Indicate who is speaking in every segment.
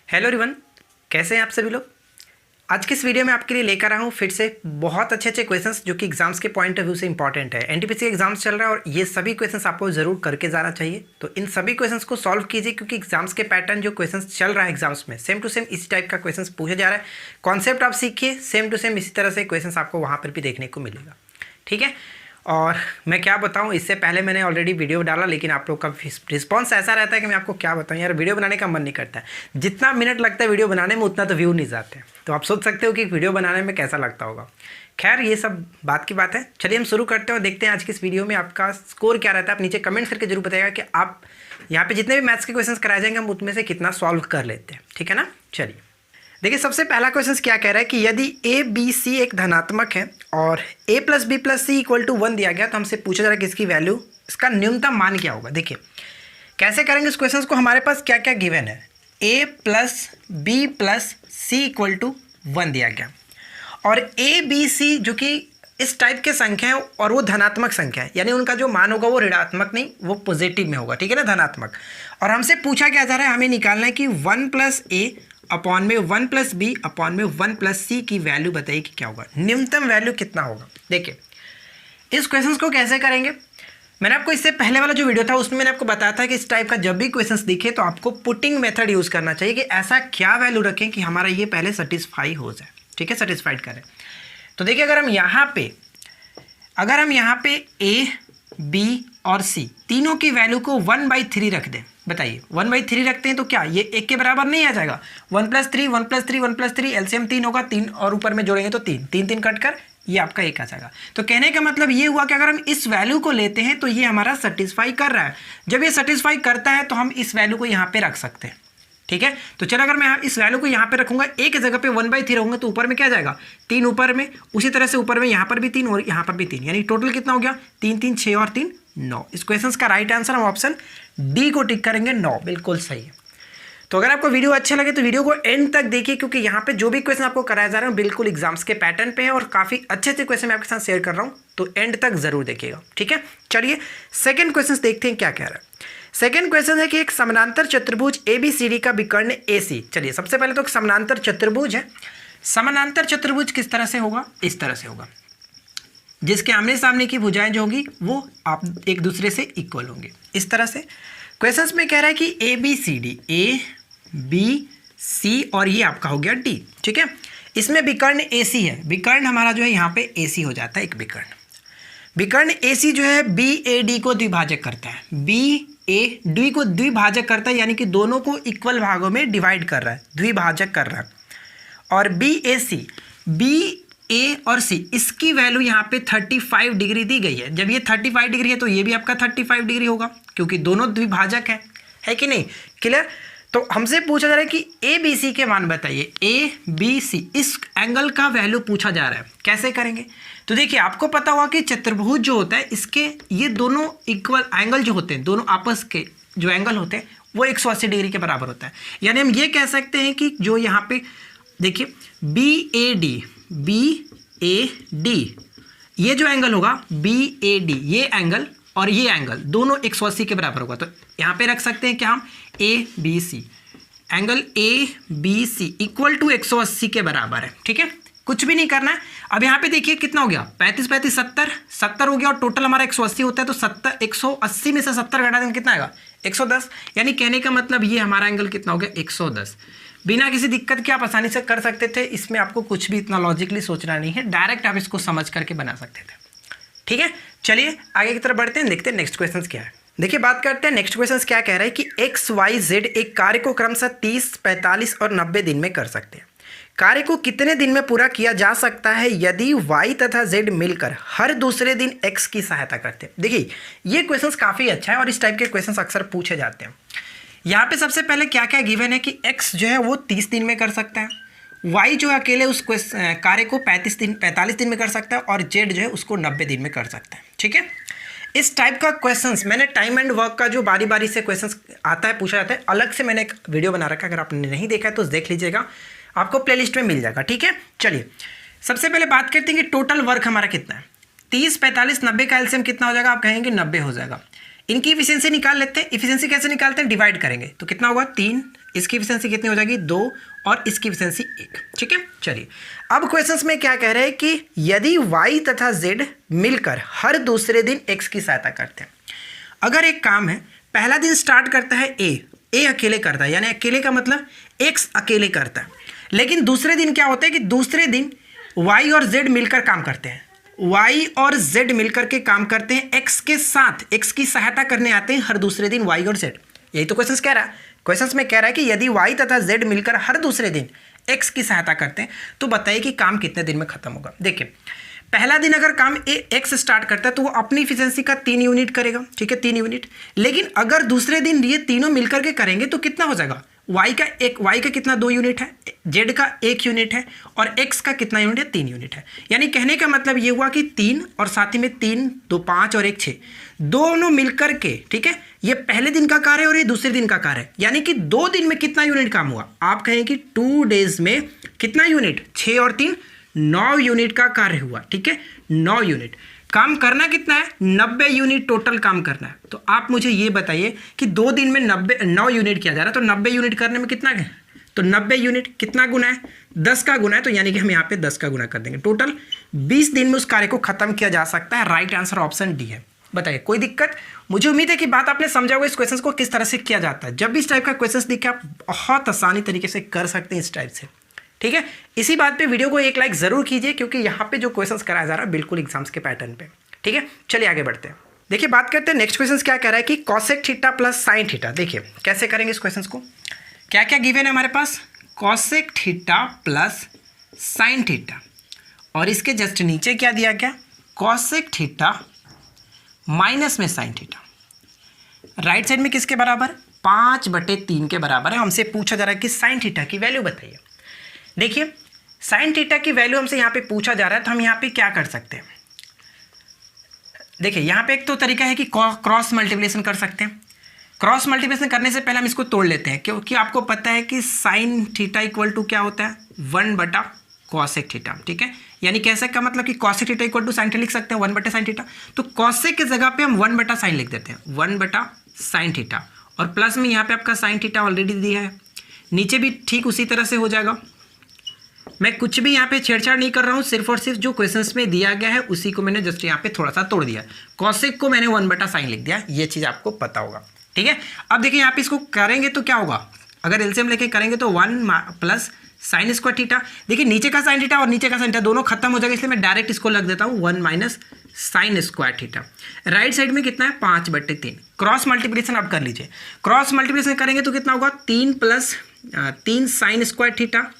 Speaker 1: Hello everyone, कैसे हैं आप सभी लोग। आज की इस वीडियो में आपके लिए लेकर आया हूँ फिर से बहुत अच्छे क्वेश्चंस जो कि एग्जाम्स के पॉइंट ऑफ व्यू से इंपॉर्टेंट है। एनटीपीसी एग्जाम्स चल रहा है और ये सभी क्वेश्चंस आपको ज़रूर करके जाना चाहिए। तो इन सभी क्वेश्चंस को सॉल्व कीजिए क्योंकि एग्जाम्स के पैटर्न जो क्वेश्चंस चल रहा है एग्जाम्स में सेम टू सेम इसी टाइप का क्वेश्चंस पूछा जा रहा है। कॉन्सेप्ट आप सीखिए, सेम टू सेम इसी तरह से क्वेश्चंस आपको वहाँ पर भी देखने को मिलेगा। ठीक है, और मैं क्या बताऊं, इससे पहले मैंने ऑलरेडी वीडियो डाला लेकिन आप लोग का रिस्पांस ऐसा रहता है कि मैं आपको क्या बताऊं यार, वीडियो बनाने का मन नहीं करता है। जितना मिनट लगता है वीडियो बनाने में उतना तो व्यू नहीं जाते। तो आप सोच सकते हो कि वीडियो बनाने में कैसा लगता होगा। खैर ये सब बात की बात है। चलिए हम शुरू करते हैं और देखते हैं आज की इस वीडियो में आपका स्कोर क्या रहता है। आप नीचे कमेंट करके जरूर बताइएगा कि आप यहाँ पर जितने भी मैथ्स के क्वेश्चन कराए जाएंगे हम उनमें से कितना सॉल्व कर लेते हैं। ठीक है ना। चलिए देखिए, सबसे पहला क्वेश्चन क्या कह रहा है कि यदि ए बी सी एक धनात्मक है और a plus B plus C equal to 1 दिया गया तो हमसे पूछा जा रहा है कि इसकी वैल्यू, इसका न्यूनतम मान क्या होगा। देखिए कैसे करेंगे इस क्वेश्चन को। हमारे पास क्या क्या गिवन है, a plus B plus C equal to 1 दिया गया और a b c जो कि इस टाइप के संख्या है और वो धनात्मक संख्या है, यानी उनका जो मान होगा वो ऋणात्मक नहीं, वो पॉजिटिव में होगा। ठीक है ना, धनात्मक। और हमसे पूछा क्या जा रहा है, हमें निकालना है कि 1 प्लस ए अपॉन में 1 प्लस बी अपॉन में 1 प्लस सी की वैल्यू बताइए कि क्या होगा, न्यूनतम वैल्यू कितना होगा। देखिए इस क्वेश्चन को कैसे करेंगे, मैंने आपको इससे पहले वाला जो वीडियो था उसमें मैंने आपको बताया था कि इस टाइप का जब भी क्वेश्चंस दिखे तो आपको पुटिंग मेथड यूज़ करना चाहिए कि ऐसा क्या वैल्यू रखें कि हमारा ये पहले सेटिस्फाई हो जाए। ठीक है, सेटिस्फाइड करें। तो देखिए अगर हम यहाँ पे a b और c तीनों की वैल्यू को 1/3 रख दें, बताइए 1/3 रखते हैं तो क्या ये 1 के बराबर नहीं आ जाएगा। 1 प्लस 3 1 प्लस 3 1 प्लस 3 एलसीएम 3 होगा, 3 और ऊपर में जोड़ेंगे तो 3 3 3 कट कर ये आपका 1 आ जाएगा। तो कहने का मतलब ये हुआ कि अगर हम इस वैल्यू को लेते हैं तो ये हमारा सेटिस्फाई कर रहा है। जब ये सेटिस्फाई करता है तो हम इस वैल्यू को यहाँ पे रख सकते हैं। ठीक है, तो चलो अगर मैं इस वैल्यू को यहाँ पे रखूंगा, एक जगह पे 1/3 रखूंगा तो ऊपर में क्या जाएगा 3 ऊपर में, उसी तरह से ऊपर में यहाँ पर भी 3 और यहाँ पर भी 3, यानी टोटल कितना हो गया 3 3 6 और 3 9। इस क्वेश्चन का राइट आंसर हम ऑप्शन डी को टिक करेंगे, 9 बिल्कुल सही है। तो अगर आपको वीडियो अच्छा लगे तो वीडियो को एंड तक देखिए क्योंकि यहाँ पे जो भी क्वेश्चन आपको कराया जा रहा है बिल्कुल एग्जाम्स के पैटर्न पे है और काफ़ी अच्छे क्वेश्चन मैं आपके साथ शेयर कर रहा हूँ, तो एंड तक जरूर देखिएगा। ठीक है, चलिए सेकंड क्वेश्चन देखते हैं क्या कह रहा है। सेकंड क्वेश्चन है कि एक समानांतर चतुर्भुज ABCD का विकर्ण AC। चलिए सबसे पहले तो एक समानांतर चतुर्भुज है। समानांतर चतुर्भुज किस तरह से होगा, इस तरह से होगा, जिसके आमने सामने की भुजाएं जो होंगी वो आप एक दूसरे से इक्वल होंगे, इस तरह से। क्वेश्चंस में कह रहा है कि ABCD ABC और ये आपका हो गया D। ठीक है, इसमें विकर्ण AC है, विकर्ण हमारा जो है यहाँ पे AC हो जाता है, एक विकर्ण AC जो है BAD को द्विभाजक करता है, BAD को द्विभाजक करता है, यानी कि दोनों को इक्वल भागों में डिवाइड कर रहा है, द्विभाजक कर रहा है। और BAC BA और C इसकी वैल्यू यहाँ पे 35 डिग्री दी गई है। जब ये 35 डिग्री है तो ये भी आपका 35 डिग्री होगा क्योंकि दोनों द्विभाजक है कि नहीं, क्लियर। तो हमसे पूछा जा रहा है कि ABC के मान बताइए, ABC इस एंगल का वैल्यू पूछा जा रहा है, कैसे करेंगे। तो देखिए आपको पता होगा कि चतुर्भुज जो होता है इसके ये दोनों इक्वल एंगल जो होते हैं, दोनों आपस के जो एंगल होते हैं वो 180 डिग्री के बराबर होता है। यानी हम ये कह सकते हैं कि जो यहाँ पे देखिए BAD ये जो एंगल होगा BAD, ये एंगल और ये एंगल दोनों 180 के बराबर होगा। तो यहाँ पे रख सकते हैं क्या हम ABC, angle ABC equal to 180 के बराबर है। ठीक है, कुछ भी नहीं करना है। अब यहाँ पे देखिए कितना हो गया, 35 35 70 हो गया और टोटल हमारा 180 होता है तो 180 में से 70 घटा देंगे कितना आएगा 110। यानी कहने का मतलब ये हमारा एंगल कितना हो गया 110। बिना किसी दिक्कत के आप आसानी से कर सकते थे, इसमें आपको कुछ भी इतना लॉजिकली सोचना नहीं है, डायरेक्ट आप इसको समझ करके बना सकते थे। ठीक है, चलिए आगे की तरफ बढ़ते हैं, देखते हैं नेक्स्ट क्वेश्चन क्या है। देखिए बात करते हैं नेक्स्ट क्वेश्चन क्या कह रहा है कि XYZ एक कार्य को क्रमशः 30, 45 और 90 दिन में कर सकते हैं। कार्य को कितने दिन में पूरा किया जा सकता है यदि Y तथा Z मिलकर हर दूसरे दिन X की सहायता करते हैं। देखिए ये क्वेश्चन काफ़ी अच्छा है और इस टाइप के क्वेश्चन अक्सर पूछे जाते हैं। यहाँ पे सबसे पहले क्या क्या गिवन है कि X जो है वो 30 दिन में कर सकता है, Y जो है अकेले उस कार्य को 45 दिन में कर सकता है और Z जो है उसको 90 दिन में कर सकता है। ठीक है, इस टाइप का क्वेश्चंस मैंने टाइम एंड वर्क का जो बारी बारी से क्वेश्चंस आता है पूछा जाता है, अलग से मैंने एक वीडियो बना रखा है, अगर आपने नहीं देखा है तो देख लीजिएगा, आपको प्लेलिस्ट में मिल जाएगा। ठीक है, चलिए सबसे पहले बात करते हैं कि टोटल वर्क हमारा कितना है। 30, 45, 90 का एलसीएम कितना हो जाएगा, आप कहेंगे 90 हो जाएगा। इनकी इफिशियंसी निकाल लेते हैं। इफिशियंसी कैसे निकालते हैं, डिवाइड करेंगे तो कितना होगा 3 इसकी एफिशिएंसी कितनी हो जाएगी 2 और इसकी एफिशिएंसी 1। ठीक है, चलिए अब क्वेश्चंस में क्या कह रहे हैं कि यदि y तथा z मिलकर हर दूसरे दिन x की सहायता करते हैं। अगर एक काम है, पहला दिन स्टार्ट करता है ए अकेले करता है, यानी अकेले का मतलब x अकेले करता है, लेकिन दूसरे दिन क्या होता है कि दूसरे दिन y और z मिलकर काम करते हैं, y और z मिलकर के काम करते हैं, x के साथ x की सहायता करने आते हैं हर दूसरे दिन y और z। यही तो क्वेश्चन कह रहा है। क्वेश्चन में कह रहा है कि यदि y तथा z मिलकर हर दूसरे दिन x की सहायता करते हैं तो बताइए कि काम कितने दिन में खत्म होगा। देखिए पहला दिन अगर काम x स्टार्ट करता है तो वो अपनी इफिशिएंसी का 3 यूनिट करेगा, ठीक है 3 यूनिट। लेकिन अगर दूसरे दिन ये तीनों मिलकर के करेंगे तो कितना हो जाएगा, y का कितना 2 यूनिट है, z का 1 यूनिट है और x का कितना यूनिट है 3 यूनिट है। यानी कहने का मतलब ये हुआ कि 3 और साथ ही में 3 2 5 और 1 6 दोनों मिलकर के, ठीक है, ये पहले दिन का कार्य है और ये दूसरे दिन का कार्य है। यानी कि 2 दिन में कितना यूनिट काम हुआ, आप कहें कि 2 डेज में कितना यूनिट, 6 और 3 9 यूनिट का कार्य हुआ। ठीक है, 9 यूनिट काम करना कितना है, 90 यूनिट टोटल काम करना है। तो आप मुझे ये बताइए कि 2 दिन में 9 यूनिट किया जा रहा है, तो 90 यूनिट करने में कितना है, तो 90 यूनिट कितना गुना है, 10 का गुना है, तो यानी कि हम यहाँ पे 10 का गुना कर देंगे। टोटल 20 दिन में उस कार्य को खत्म किया जा सकता है। राइट आंसर ऑप्शन डी है। बताइए कोई दिक्कत? मुझे उम्मीद है कि बात आपने समझा होगा इस क्वेश्चन को किस तरह से किया जाता है। जब भी इस टाइप का क्वेश्चन दिखे आप बहुत आसानी तरीके से कर सकते हैं इस टाइप से। ठीक है, इसी बात पे वीडियो को एक लाइक जरूर कीजिए क्योंकि यहाँ पे जो क्वेश्चंस कराया जा रहा है बिल्कुल एग्जाम्स के पैटर्न पे। ठीक है, चलिए आगे बढ़ते हैं। देखिए बात करते हैं नेक्स्ट क्वेश्चन क्या कह रहा है कि cosec theta plus sine theta. देखिए कैसे करेंगे इस क्वेश्चन को, क्या क्या गिवन है हमारे पास, cosec theta plus sine theta और इसके जस्ट नीचे क्या दिया गया, कॉसेक थीटा माइनस में साइन थीटा। राइट साइड में किसके बराबर, 5/3 के बराबर है। हमसे पूछा जा रहा है कि साइन थीटा की वैल्यू बताइए। देखिए साइन थीटा की वैल्यू हमसे यहाँ पे पूछा जा रहा है तो हम यहाँ पे क्या कर सकते हैं। देखिए यहाँ पे एक तो तरीका है कि क्रॉस मल्टीप्लिकेशन कर सकते हैं। क्रॉस मल्टीप्लिकेशन करने से पहले हम इसको तोड़ लेते हैं क्योंकि आपको पता है कि साइन थीटा इक्वल टू क्या होता है, 1/कॉसेक थीटा। ठीक है, यानी कैसे का मतलब कि cosec theta equal to sine theta लिख सकते हैं 1/साइन थीटा। तो कॉसेक की जगह पे हम 1/साइन लिख देते हैं, 1/साइन थीटा और प्लस में यहाँ पे आपका साइन थीटा ऑलरेडी दिया है, नीचे भी ठीक उसी तरह से हो जाएगा। मैं कुछ भी यहाँ पे छेड़छाड़ नहीं कर रहा हूँ, सिर्फ और सिर्फ जो क्वेश्चंस में दिया गया है उसी को मैंने जस्ट यहाँ पे थोड़ा सा तोड़ दिया। कॉसेक को मैंने 1/साइन लिख दिया, ये चीज़ आपको पता होगा। ठीक है, अब देखिए यहाँ पे इसको करेंगे तो क्या होगा, अगर एलसीएम लेके करेंगे तो 1 प्लस साइन स्क्वायर थीटा। देखिए नीचे का साइन थीटा और नीचे का साइन थीटा दोनों खत्म हो जाएगा, इसलिए मैं डायरेक्ट इसको लग देता हूँ 1 minus sine square theta. Right side में कितना है 5/3। क्रॉस मल्टीप्लिकेशन आप कर लीजिए, क्रॉस मल्टीप्लिकेशन करेंगे तो कितना होगा 3 plus 3 sine square theta.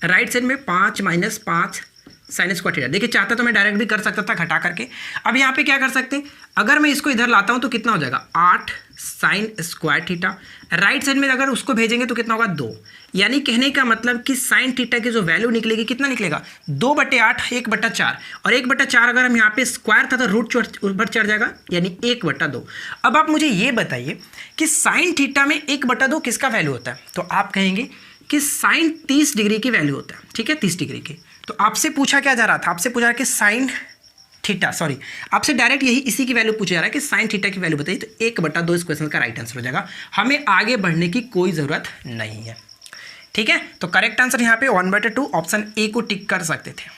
Speaker 1: Right side में 5 माइनस 5 साइन स्क्वायर थीटा। देखिए चाहता तो मैं डायरेक्ट भी कर सकता था घटा करके। अब यहाँ पे क्या कर सकते हैं, अगर मैं इसको इधर लाता हूँ तो कितना हो जाएगा 8 sine square theta. Right side में अगर उसको भेजेंगे तो कितना होगा 2। यानी कहने का मतलब कि साइन थीटा की जो वैल्यू निकलेगी कितना निकलेगा 2/8 1/4 और 1/4 अगर हम यहाँ पे स्क्वायर था तो रूट ऊपर चढ़ जाएगा यानी 1/2। अब आप मुझे ये बताइए कि साइन थीटा में 1/2 किसका वैल्यू होता है, तो आप कहेंगे कि साइन 30 डिग्री की वैल्यू होता है। ठीक है, 30 डिग्री की। तो आपसे पूछा क्या जा रहा था, आपसे पूछा कि साइन थीटा, सॉरी आपसे डायरेक्ट यही इसी की वैल्यू पूछा जा रहा है कि साइन थीटा की वैल्यू बताइए, तो 1/2 इस क्वेश्चन का राइट आंसर हो जाएगा। हमें आगे बढ़ने की कोई ज़रूरत नहीं है। ठीक है, तो करेक्ट आंसर यहाँ पे 1/2 ऑप्शन ए को टिक कर सकते थे।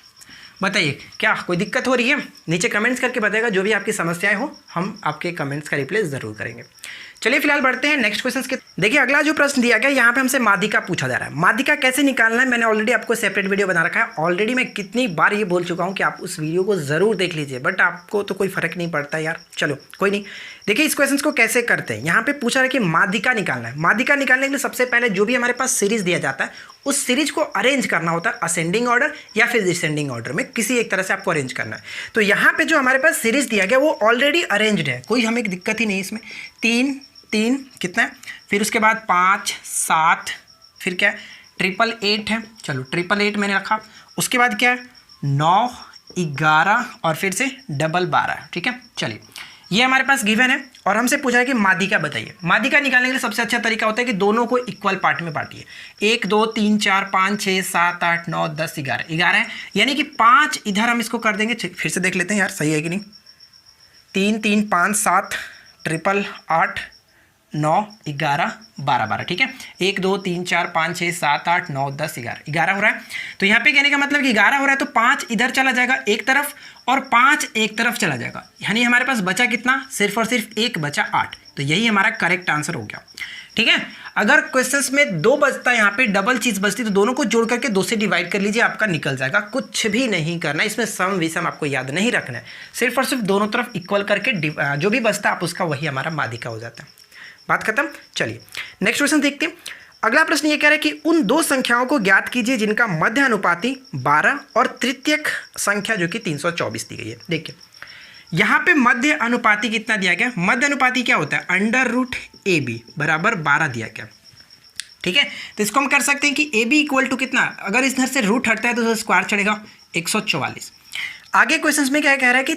Speaker 1: बताइए क्या कोई दिक्कत हो रही है, नीचे कमेंट्स करके बताइएगा। जो भी आपकी समस्याएं हो हम आपके कमेंट्स का रिप्लाई ज़रूर करेंगे। चलिए फिलहाल बढ़ते हैं नेक्स्ट क्वेश्चन के। देखिए अगला जो प्रश्न दिया गया यहाँ पे हमसे माध्यिका पूछा जा रहा है। माध्यिका कैसे निकालना है मैंने ऑलरेडी आपको सेपरेट वीडियो बना रखा है। ऑलरेडी मैं कितनी बार ये बोल चुका हूँ कि आप उस वीडियो को ज़रूर देख लीजिए, बट आपको तो कोई फर्क नहीं पड़ता यार। चलो कोई नहीं, देखिए इस क्वेश्चन को कैसे करते हैं। यहाँ पे पूछा है कि माध्यिका निकालना है। माध्यिका निकालने के लिए सबसे पहले जो भी हमारे पास सीरीज दिया जाता है उस सीरीज को अरेंज करना होता है असेंडिंग ऑर्डर या फिर डिसेंडिंग ऑर्डर में, किसी एक तरह से आपको अरेंज करना है। तो यहाँ पे जो हमारे पास सीरीज दिया गया वो ऑलरेडी अरेंज्ड है, कोई हमें दिक्कत ही नहीं इसमें। 3 3 कितना है, फिर उसके बाद 5 7, फिर क्या है 888 है। चलो 888 मैंने रखा। उसके बाद क्या है 9 11 और फिर से 12 है। ठीक है, चलिए ये हमारे पास गिवन है और हमसे पूछा है कि माध्यिका बताइए। माध्यिका निकालने के लिए सबसे अच्छा तरीका होता है कि दोनों को इक्वल पार्ट में बांटिए। 1 2 3 4 5 6 7 8 9 10 11 है, यानी कि 5 इधर हम इसको कर देंगे। फिर से देख लेते हैं यार सही है कि नहीं। 3 3 5 7 888 9, 11, 12 12, ठीक है। 1 2 3 4 5 6 7 8 9 10 11 11 हो रहा है। तो यहाँ पे कहने का मतलब कि 11 हो रहा है तो 5 इधर चला जाएगा एक तरफ और 5 एक तरफ चला जाएगा, यानी हमारे पास बचा कितना, सिर्फ और सिर्फ 1 बचा 8। तो यही हमारा करेक्ट आंसर हो गया, ठीक है। अगर क्वेश्चंस में 2 बचता यहाँ पे डबल चीज बचती तो दोनों को जोड़ करके 2 से डिवाइड कर लीजिए, आपका निकल जाएगा। कुछ भी नहीं करना, इसमें सम विषम आपको याद नहीं रखना है, सिर्फ और सिर्फ दोनों तरफ इक्वल करके जो भी बचता आप उसका वही हमारा माध्यिका हो जाता है। बात खत्म। चलिए नेक्स्ट क्वेश्चन देखते हैं। अगला प्रश्न ये कह रहा है कि उन 2 संख्याओं को ज्ञात कीजिए जिनका मध्य अनुपाती 12 और तृतीयक संख्या जो कि 324 दी गई है। देखिए यहाँ पे मध्य अनुपाती कितना दिया गया, मध्य अनुपाती क्या होता है, √AB बराबर 12 दिया गया, ठीक है। तो इसको हम कर सकते हैं कि AB इक्वल टू कितना, अगर इस घर से रूट हटता है तो स्क्वायर चढ़ेगा 144। आगे क्वेश्चंस में क्या कह रहा है कि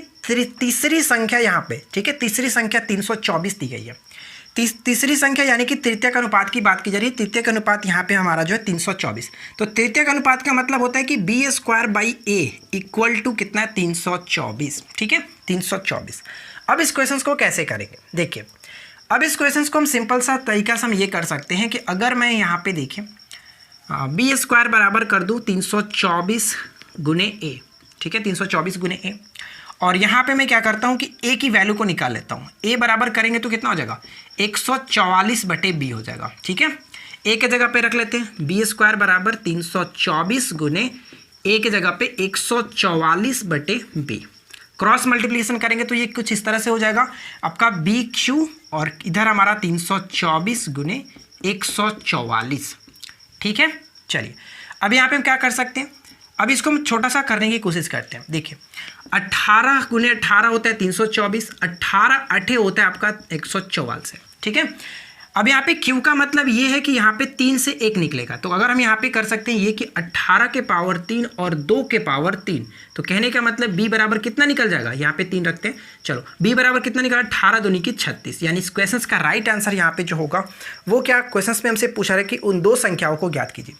Speaker 1: तीसरी संख्या यहाँ पे, ठीक है, तीसरी संख्या 324 दी गई है। तीसरी संख्या यानी कि तृतीयक अनुपात की बात की जा रही है। तृतीयक अनुपात यहाँ पे हमारा जो है 324। तो तृतीयक अनुपात का मतलब होता है कि B² A इक्वल टू कितना है, 324, ठीक है, 324। अब इस क्वेश्चन को कैसे करेंगे, देखिए अब इस क्वेश्चन को हम सिंपल सा तरीका से हम ये कर सकते हैं कि अगर मैं यहाँ पे देखिए B² बराबर कर दूँ 324 गुने A, ठीक है, 324 गुने A, और यहाँ पे मैं क्या करता हूँ कि A की वैल्यू को निकाल लेता हूँ। A बराबर करेंगे तो कितना हो जाएगा, 144/B हो जाएगा, ठीक है। A के जगह पे रख लेते हैं B² बराबर 324 गुने A के जगह पे 144/B। क्रॉस मल्टीप्लिकेशन करेंगे तो ये कुछ इस तरह से हो जाएगा आपका BQ और इधर हमारा 324 गुने 144, ठीक है। चलिए अब यहाँ पे हम क्या कर सकते हैं, अब इसको हम छोटा सा करने की कोशिश करते हैं। देखिए 18 गुने 18 होता है 324, 18 8 होता है आपका 144, ठीक है। अब यहाँ पे Q का मतलब ये है कि यहाँ पे 3 से 1 निकलेगा, तो अगर हम यहाँ पे कर सकते हैं ये कि 18 के पावर 3 और 2 के पावर 3, तो कहने का मतलब B बराबर कितना निकल जाएगा, यहाँ पे 3 रखते हैं, चलो B बराबर कितना निकला, 18 दूनी की 36। यानी इस क्वेश्चन का राइट आंसर यहाँ पे जो होगा वो क्या, क्वेश्चन में हमसे पूछा रहा है कि उन 2 संख्याओं को ज्ञात कीजिए।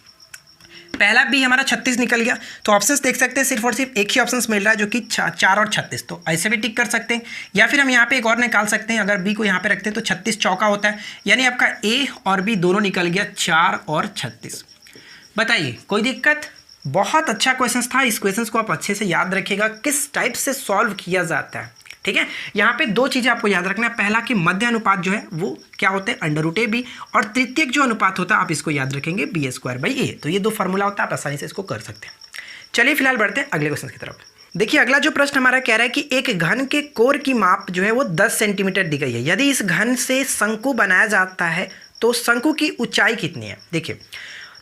Speaker 1: पहला B हमारा 36 निकल गया, तो ऑप्शंस देख सकते हैं सिर्फ और सिर्फ एक ही ऑप्शंस मिल रहा है जो कि 4 और 36, तो ऐसे भी टिक कर सकते हैं। या फिर हम यहाँ पे एक और निकाल सकते हैं, अगर B को यहाँ पे रखते हैं तो 36 चौका होता है, यानी आपका A और B दोनों निकल गया 4 और 36। बताइए कोई दिक्कत, बहुत अच्छा क्वेश्चन था। इस क्वेश्चन को आप अच्छे से याद रखिएगा किस टाइप से सॉल्व किया जाता है, ठीक है। यहाँ पे 2 चीज़ें आपको याद रखना है, पहला कि मध्य अनुपात जो है वो क्या होते हैं, √AB, और तृतीयक जो अनुपात होता है आप इसको याद रखेंगे B²/A। तो ये 2 फार्मूला होता है, आप आसानी से इसको कर सकते हैं। चलिए फिलहाल बढ़ते हैं अगले क्वेश्चन की तरफ। देखिए अगला जो प्रश्न हमारा कह रहा है कि एक घन के कोर की माप जो है वो 10 सेंटीमीटर दी गई है। यदि इस घन से शंकु बनाया जाता है तो शंकु की ऊंचाई कितनी है। देखिए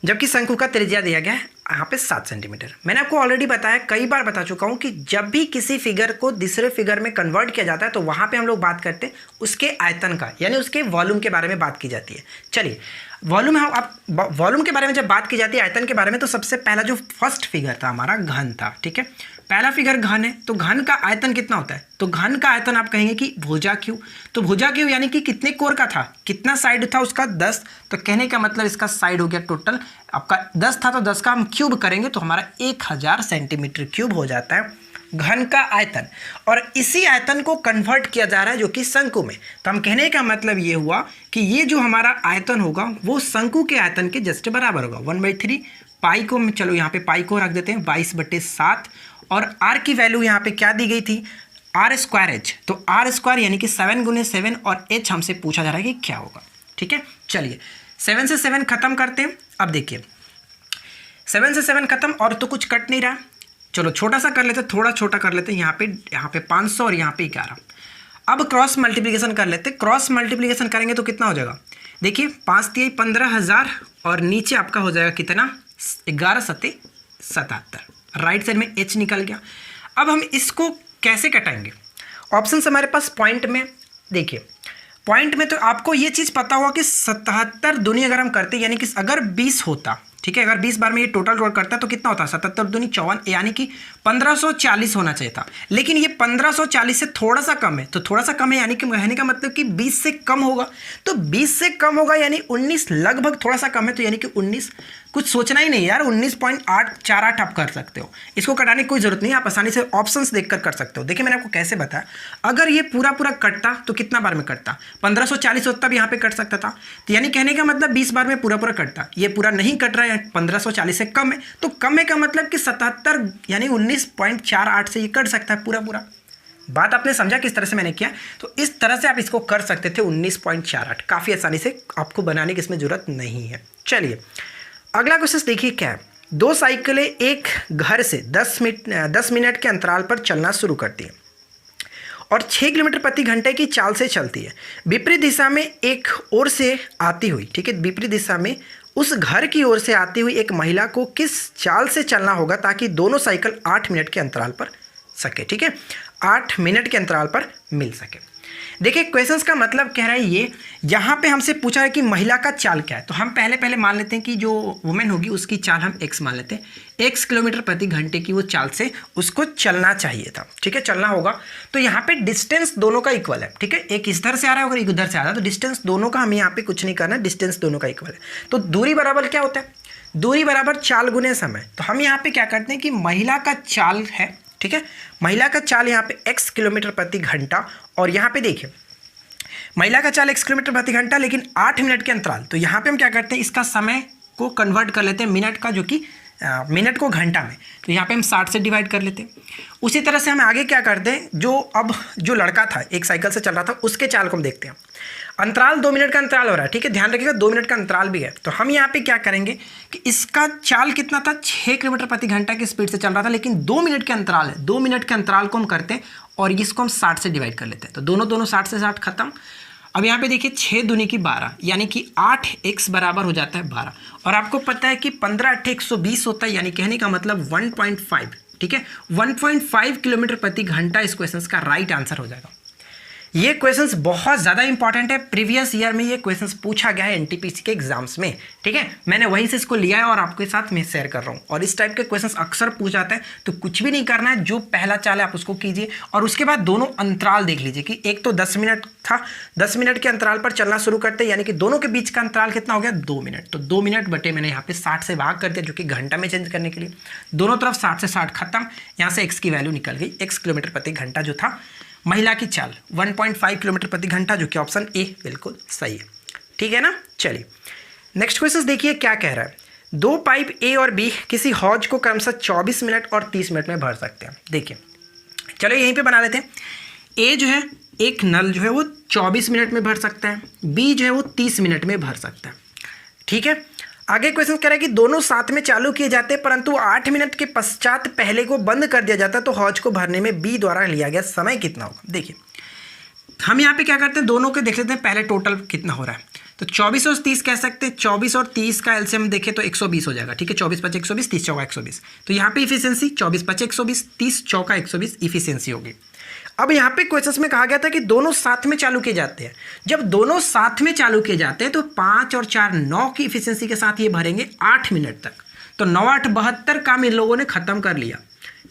Speaker 1: जबकि शंकु का त्रिज्या दिया गया है यहाँ पे 7 सेंटीमीटर। मैंने आपको ऑलरेडी बताया, कई बार बता चुका हूँ कि जब भी किसी फिगर को दूसरे फिगर में कन्वर्ट किया जाता है तो वहाँ पे हम लोग बात करते हैं उसके आयतन का, यानी उसके वॉल्यूम के बारे में बात की जाती है। चलिए वॉल्यूम है, आप वॉल्यूम के बारे में जब बात की जाती है आयतन के बारे में, तो सबसे पहला जो फर्स्ट फिगर था हमारा घन था, ठीक है। पहला फिगर घन है, तो घन का आयतन कितना होता है, तो घन का आयतन आप कहेंगे कि भुजा क्यू। तो भुजा क्यू यानी कि कितने कोर का था, कितना साइड था उसका 10, तो कहने का मतलब इसका साइड हो गया टोटल आपका 10 था, तो 10 का हम क्यूब करेंगे तो हमारा 1000 सेंटीमीटर क्यूब हो जाता है घन का आयतन। और इसी आयतन को कन्वर्ट किया जा रहा है जो कि शंकु में। तो हम कहने का मतलब ये हुआ कि ये जो हमारा आयतन होगा वो शंकु के आयतन के जस्ट बराबर होगा 1/3 पाई को, चलो यहाँ पे पाई को रख देते हैं 22/7, और r की वैल्यू यहाँ पे क्या दी गई थी, r²h, तो r² यानी कि 7 गुने 7, और h हमसे पूछा जा रहा है कि क्या होगा, ठीक है। चलिए 7 से 7 खत्म करते हैं। अब देखिए 7 से 7 खत्म, और तो कुछ कट नहीं रहा, चलो छोटा सा कर लेते हैं, थोड़ा छोटा कर लेते हैं, यहाँ पे 500 और यहाँ पे 11। अब क्रॉस मल्टीप्लिकेशन कर लेते हैं। क्रॉस मल्टीप्लिकेशन करेंगे तो कितना हो जाएगा, देखिए 5 × 15,000 और नीचे आपका हो जाएगा कितना, 11 × 7 = 77। राइट साइड में h निकल गया। अब हम इसको कैसे कटाएंगे, ऑप्शन हमारे पास पॉइंट में, देखिए पॉइंट में तो आपको ये चीज़ पता होगा कि 77 दूनी अगर हम करते, यानी कि अगर 20 होता ठीक है। अगर 20 बार में ये टोटल रोल करता है तो कितना होता है, 77 दूनी 54, यानी कि 1540 होना चाहिए था। लेकिन ये 1540 से थोड़ा सा कम है, तो थोड़ा सा कम है यानी कि कहने का मतलब कि 20 से कम होगा। तो 20 से कम होगा यानी 19, लगभग थोड़ा सा कम है, तो यानी कि 19। कुछ सोचना ही नहीं यार, 19.848 आप कर सकते हो। इसको कटाने की कोई जरूरत नहीं, आप आसानी से ऑप्शंस देखकर कर सकते हो। देखिए मैंने आपको कैसे बताया, अगर ये पूरा पूरा कटता तो कितना बार में कटता, 1540 होता भी यहाँ पे कट सकता था। तो यानी कहने का मतलब 20 बार में पूरा पूरा कटता। ये पूरा नहीं कट रहा है, 1540 से कम है, तो कम है का मतलब कि 77 यानी 19.48 से ये कट सकता है पूरा पूरा। बात आपने समझा किस तरह से मैंने किया। तो इस तरह से आप इसको कर सकते थे 19.48, काफ़ी आसानी से, आपको बनाने की इसमें जरूरत नहीं है। चलिए अगला क्वेश्चन देखिए क्या है। दो साइकिलें एक घर से 10 मिनट के अंतराल पर चलना शुरू करती है और 6 किलोमीटर प्रति घंटे की चाल से चलती है। विपरीत दिशा में एक ओर से आती हुई, ठीक है, विपरीत दिशा में उस घर की ओर से आती हुई एक महिला को किस चाल से चलना होगा ताकि दोनों साइकिल 8 मिनट के अंतराल पर सके, ठीक है, 8 मिनट के अंतराल पर मिल सके। देखिए क्वेश्चंस का मतलब कह रहा है ये, यहाँ पे हमसे पूछा है कि महिला का चाल क्या है। तो हम पहले मान लेते हैं कि जो वुमेन होगी उसकी चाल हम x मान लेते हैं, x किलोमीटर प्रति घंटे की वो चाल से उसको चलना चाहिए था, ठीक है, चलना होगा। तो यहाँ पे डिस्टेंस दोनों का इक्वल है, ठीक है, एक इधर से आ रहा है अगर एक उधर से आ रहा है, तो डिस्टेंस दोनों का, हमें यहाँ पे कुछ नहीं करना, डिस्टेंस दोनों का इक्वल है। तो दूरी बराबर क्या होता है, दूरी बराबर चाल गुने समय। तो हम यहाँ पे क्या करते हैं कि महिला का चाल है, ठीक है, महिला का चाल यहाँ पे x किलोमीटर प्रति घंटा, और यहाँ पे देखिए महिला का चाल x किलोमीटर प्रति घंटा लेकिन 8 मिनट के अंतराल। तो यहाँ पे हम क्या करते हैं, इसका समय को कन्वर्ट कर लेते हैं मिनट का, जो कि मिनट को घंटा में। तो यहाँ पे हम 60 से डिवाइड कर लेते हैं। उसी तरह से हम आगे क्या करते हैं, जो लड़का था एक साइकिल से चल रहा था उसके चाल को हम देखते हैं। अंतराल 2 मिनट का अंतराल हो रहा है, ठीक है, ध्यान रखिएगा 2 मिनट का अंतराल भी है। तो हम यहाँ पे क्या करेंगे कि इसका चाल कितना था, 6 किलोमीटर प्रति घंटा की स्पीड से चल रहा था, लेकिन 2 मिनट के अंतराल है। 2 मिनट के अंतराल को हम करते हैं और इसको हम 60 से डिवाइड कर लेते हैं। तो दोनों 60 से 60 खत्म। अब यहाँ पे देखिए 6 दूनी की 12 यानी कि 8x बराबर हो जाता है 12। और आपको पता है कि 15 8 120 होता है, यानी कहने का मतलब 1.5, ठीक है, 1.5 किलोमीटर प्रति घंटा इस क्वेश्चन का राइट आंसर हो जाएगा। ये क्वेश्चंस बहुत ज़्यादा इंपॉर्टेंट है, प्रीवियस ईयर में ये क्वेश्चंस पूछा गया है एनटीपीसी के एग्जाम्स में, ठीक है, मैंने वहीं से इसको लिया है और आपके साथ मैं शेयर कर रहा हूँ। और इस टाइप के क्वेश्चंस अक्सर पूछ जाते हैं, तो कुछ भी नहीं करना है, जो पहला चाल है आप उसको कीजिए और उसके बाद दोनों अंतराल देख लीजिए कि एक तो 10 मिनट था, 10 मिनट के अंतराल पर चलना शुरू करते हैं, यानी कि दोनों के बीच का अंतराल कितना हो गया, 2 मिनट। तो 2 मिनट बटे मैंने यहाँ पे 60 से भाग कर दिया, जो कि घंटा में चेंज करने के लिए, दोनों तरफ 60 से 60 खत्म, यहाँ से x की वैल्यू निकल गई, x किलोमीटर प्रति घंटा जो था महिला की चाल 1.5 किलोमीटर प्रति घंटा, जो कि ऑप्शन ए बिल्कुल सही है, ठीक है ना। चलिए नेक्स्ट क्वेश्चन देखिए क्या कह रहा है। 2 पाइप ए और बी किसी हौज को क्रमशः 24 मिनट और 30 मिनट में भर सकते हैं। देखिए चलो यहीं पे बना लेते हैं। ए जो है, एक नल जो है वो 24 मिनट में भर सकता है, बी जो है वो 30 मिनट में भर सकता है, ठीक है। आगे क्वेश्चन कह रहा है कि दोनों साथ में चालू किए जाते हैं, परंतु 8 मिनट के पश्चात पहले को बंद कर दिया जाता है, तो हौज को भरने में बी द्वारा लिया गया समय कितना होगा। देखिए हम यहाँ पे क्या करते हैं, दोनों के देख लेते हैं पहले टोटल कितना हो रहा है। तो 24 और 30 कह सकते हैं, 24 और 30 का एलसीएम देखें तो 120 हो जाएगा, ठीक है, 24 5 120, 30 चौका 120। तो यहाँ पे इफिशियंसी 24 5 120, 30 चौका 120 इफिशियंसी होगी। अब यहाँ पे क्वेश्चन में कहा गया था कि दोनों साथ में चालू किए जाते हैं। जब दोनों साथ में चालू किए जाते हैं तो 5 और 4 9 की इफिशियंसी के साथ ये भरेंगे 8 मिनट तक। तो 9 8 72 काम इन लोगों ने खत्म कर लिया,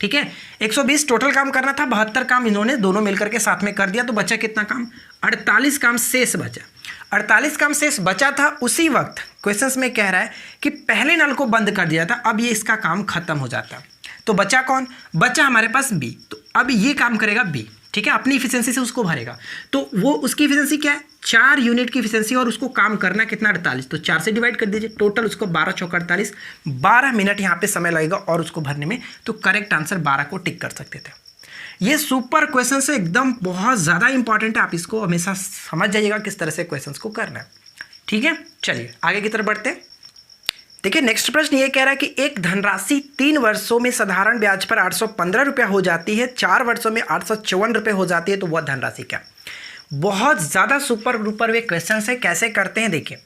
Speaker 1: ठीक है। 120 टोटल काम करना था, 72 काम इन्होंने दोनों मिलकर के साथ में कर दिया। तो बचा कितना काम, 48 काम शेष बचा। 48 काम शेष बचा था। उसी वक्त क्वेश्चंस में कह रहा है कि पहले नल को बंद कर दिया था, अब ये इसका काम खत्म हो जाता। तो बचा कौन, बचा हमारे पास बी। तो अब ये काम करेगा बी, ठीक है, अपनी इफिशियंसी से उसको भरेगा। तो वो उसकी इफिशियंसी क्या है, 4 यूनिट की इफिशियंसी, और उसको काम करना कितना 48। तो 4 से डिवाइड कर दीजिए, टोटल उसको 12 चौका 48, 12 मिनट यहाँ पे समय लगेगा और उसको भरने में। तो करेक्ट आंसर 12 को टिक कर सकते थे। ये सुपर क्वेश्चन से एकदम बहुत ज़्यादा इंपॉर्टेंट है, आप इसको हमेशा समझ जाइएगा किस तरह से क्वेश्चन को करना है, ठीक है। चलिए आगे की तरफ बढ़ते हैं। देखिए नेक्स्ट प्रश्न ये कह रहा है कि एक धनराशि 3 वर्षों में साधारण ब्याज पर 815 रुपया हो जाती है, 4 वर्षों में 854 रुपये हो जाती है, तो वह धनराशि क्या। बहुत ज़्यादा सुपर डुपर वे क्वेश्चन है। कैसे करते हैं देखिए,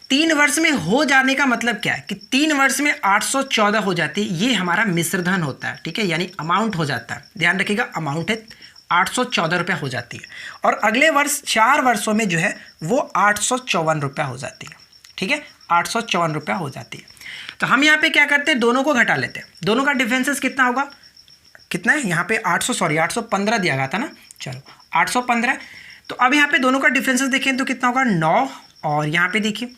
Speaker 1: 3 वर्ष में हो जाने का मतलब क्या है कि 3 वर्ष में 814 हो जाती है, ये हमारा मिश्रधन होता है, ठीक है, यानी अमाउंट हो जाता है। ध्यान रखिएगा अमाउंट है 814 रुपया हो जाती है, और अगले वर्ष 4 वर्षों में जो है वो 854 रुपया हो जाती है, ठीक है, 854 रुपया हो जाती है। तो हम यहाँ पे क्या करते हैं, दोनों को घटा लेते हैं। दोनों का डिफरेंसेस कितना होगा, कितना है यहाँ पे 815 दिया गया था ना, चलो 815। तो अब यहाँ पे दोनों का डिफरेंसेस देखें तो कितना होगा 9, और यहाँ पे देखिए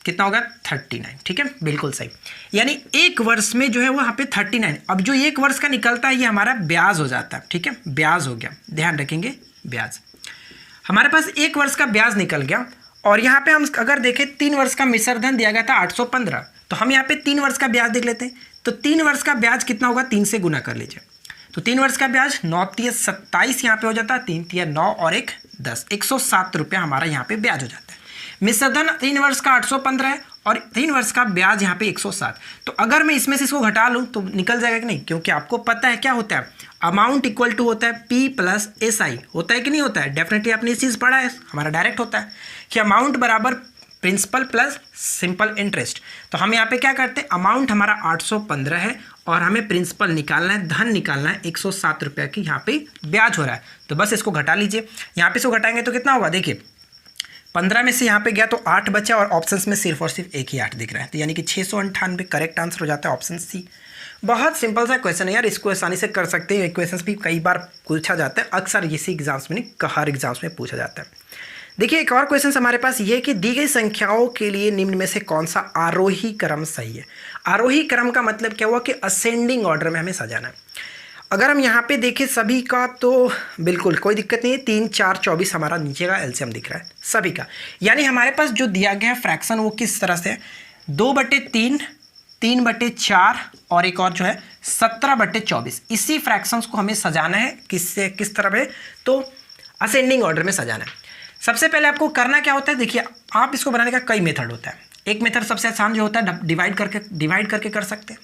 Speaker 1: कितना होगा 39, ठीक है, बिल्कुल सही। यानी एक वर्ष में जो है वो यहाँ पे 39। अब जो एक वर्ष का निकलता है ये हमारा ब्याज हो जाता है, ठीक है, ब्याज हो गया, ध्यान रखेंगे ब्याज। हमारे पास एक वर्ष का ब्याज निकल गया, और यहाँ पे हम अगर देखें 3 वर्ष का मिश्र धन दिया गया था 815, तो हम यहाँ पे 3 वर्ष का ब्याज देख लेते हैं। तो 3 वर्ष का ब्याज कितना होगा, 3 से गुना कर लीजिए। तो 3 वर्ष का ब्याज 9 × 27 यहाँ पे हो जाता है, 3 × 9 और 1 10, 107 रुपया हमारा यहाँ पे ब्याज हो जाता है। मिश्र धन 3 वर्ष का 815 है और 3 वर्ष का ब्याज यहाँ पे 107। तो अगर मैं इसमें से इसको घटा लूँ तो निकल जाएगा कि नहीं, क्योंकि आपको पता है क्या होता है, अमाउंट इक्वल टू होता है P + SI, होता है कि नहीं होता है, डेफिनेटली आपने ये चीज़ पढ़ा है, हमारा डायरेक्ट होता है कि अमाउंट बराबर प्रिंसिपल प्लस सिंपल इंटरेस्ट। तो हम यहाँ पे क्या करते हैं, अमाउंट हमारा 815 है और हमें प्रिंसिपल निकालना है, धन निकालना है, 107 रुपया की यहाँ पे ब्याज हो रहा है। तो बस इसको घटा लीजिए, यहाँ पे इसको घटाएंगे तो कितना होगा, देखिए 15 में से यहाँ पे गया तो 8 बचा, और ऑप्शंस में सिर्फ और सिर्फ एक ही 8 दिख रहा है, तो यानी कि 698 करेक्ट आंसर हो जाता है ऑप्शन सी। बहुत सिंपल सा क्वेश्चन है यार, इसको आसानी से कर सकते हैं। क्वेश्चन भी कई बार पूछा जाता है, अक्सर इसी एग्जाम्स में नहीं, हर एग्जाम्स में पूछा जाता है। देखिए एक और क्वेश्चन हमारे पास ये है कि दी गई संख्याओं के लिए निम्न में से कौन सा आरोही क्रम सही है। आरोही क्रम का मतलब क्या हुआ कि असेंडिंग ऑर्डर में हमें सजाना है। अगर हम यहाँ पे देखें सभी का तो बिल्कुल कोई दिक्कत नहीं है, 3 4 24 हमारा नीचे का एलसीएम दिख रहा है सभी का। यानी हमारे पास जो दिया गया है फ्रैक्शन वो किस तरह से है, 2/3, 3/4 और एक और जो है 17/24। इसी फ्रैक्शंस को हमें सजाना है किस तरह है, तो असेंडिंग ऑर्डर में सजाना है। सबसे पहले आपको करना क्या होता है, देखिए आप इसको बनाने का कई मेथड होता है। एक मेथड सबसे आसान जो होता है डिवाइड करके कर सकते हैं,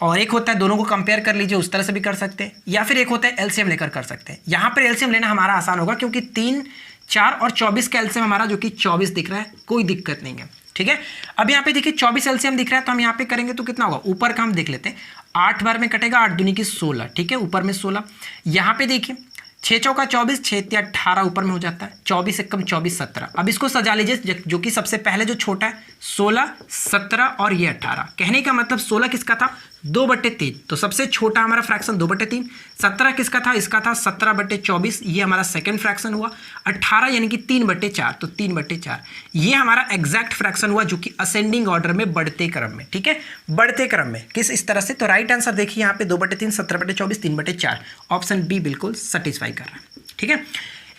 Speaker 1: और एक होता है दोनों को कंपेयर कर लीजिए, उस तरह से भी कर सकते हैं, या फिर एक होता है एलसीएम लेकर कर सकते हैं। यहाँ पर एलसीएम लेना हमारा आसान होगा क्योंकि 3 4 और 24 का एलसीएम हमारा जो कि 24 दिख रहा है, कोई दिक्कत नहीं है, ठीक है। अब यहाँ पे देखिए 24 एलसीएम दिख रहा है, तो हम यहाँ पे करेंगे तो कितना होगा, ऊपर का हम देख लेते हैं, 8 बार में कटेगा, 8 दूनी की 16, ठीक है, ऊपर में 16। यहाँ पे देखिए 6 चौका 24, 6 × 18 ऊपर में हो जाता है, 24 × 24 17। अब इसको सजा लीजिए, जो कि सबसे पहले जो छोटा है 16 17 और ये 18। कहने का मतलब 16 किसका था, 2/3, तो सबसे छोटा हमारा फ्रैक्शन 2/3। 17 किसका था, इसका था 17/24, ये हमारा सेकंड फ्रैक्शन हुआ। 18 यानी कि 3/4, तो 3/4 ये हमारा एग्जैक्ट फ्रैक्शन हुआ, जो कि असेंडिंग ऑर्डर में बढ़ते क्रम में, ठीक है, बढ़ते क्रम में किस इस तरह से। तो राइट आंसर देखिए यहाँ पे 2/3, 17/24, 3/4, ऑप्शन बी बिल्कुल सेटिस्फाई कर रहा है, ठीक है।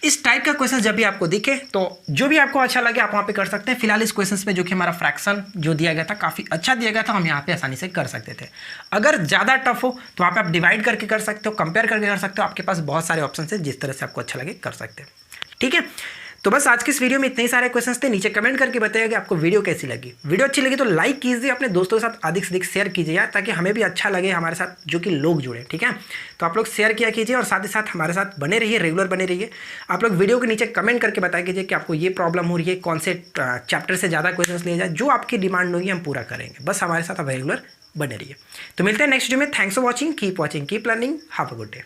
Speaker 1: इस टाइप का क्वेश्चन जब भी आपको दिखे तो जो भी आपको अच्छा लगे आप वहाँ पे कर सकते हैं। फिलहाल इस क्वेश्चन में जो कि हमारा फ्रैक्शन जो दिया गया था काफ़ी अच्छा दिया गया था, हम यहाँ पे आसानी से कर सकते थे। अगर ज़्यादा टफ हो तो वहाँ पे आप डिवाइड करके कर सकते हो, कंपेयर करके कर सकते हो, आपके पास बहुत सारे ऑप्शन है, जिस तरह से आपको अच्छा लगे कर सकते हैं, ठीक है। तो बस आज के इस वीडियो में इतने ही सारे क्वेश्चंस थे। नीचे कमेंट करके बताइए कि आपको वीडियो कैसी लगी। वीडियो अच्छी लगी तो लाइक कीजिए, अपने दोस्तों के साथ अधिक से अधिक शेयर कीजिए यार, ताकि हमें भी अच्छा लगे, हमारे साथ जो कि लोग जुड़े, ठीक है। तो आप लोग शेयर किया कीजिए और साथ ही साथ हमारे साथ बने रहिए, रेगुलर बने रहिए। आप लोग वीडियो के नीचे कमेंट करके बताया कीजिए कि आपको ये प्रॉब्लम हो रही है, कौन से चैप्टर से ज़्यादा क्वेश्चन लिए जाए, जो आपकी डिमांड होगी हम पूरा करेंगे। बस हमारे साथ आप रेगुलर बने रहिए। तो मिलते हैं नेक्स्ट वीडियो में। Thanks for watching, keep watching, keep learning, have a good day.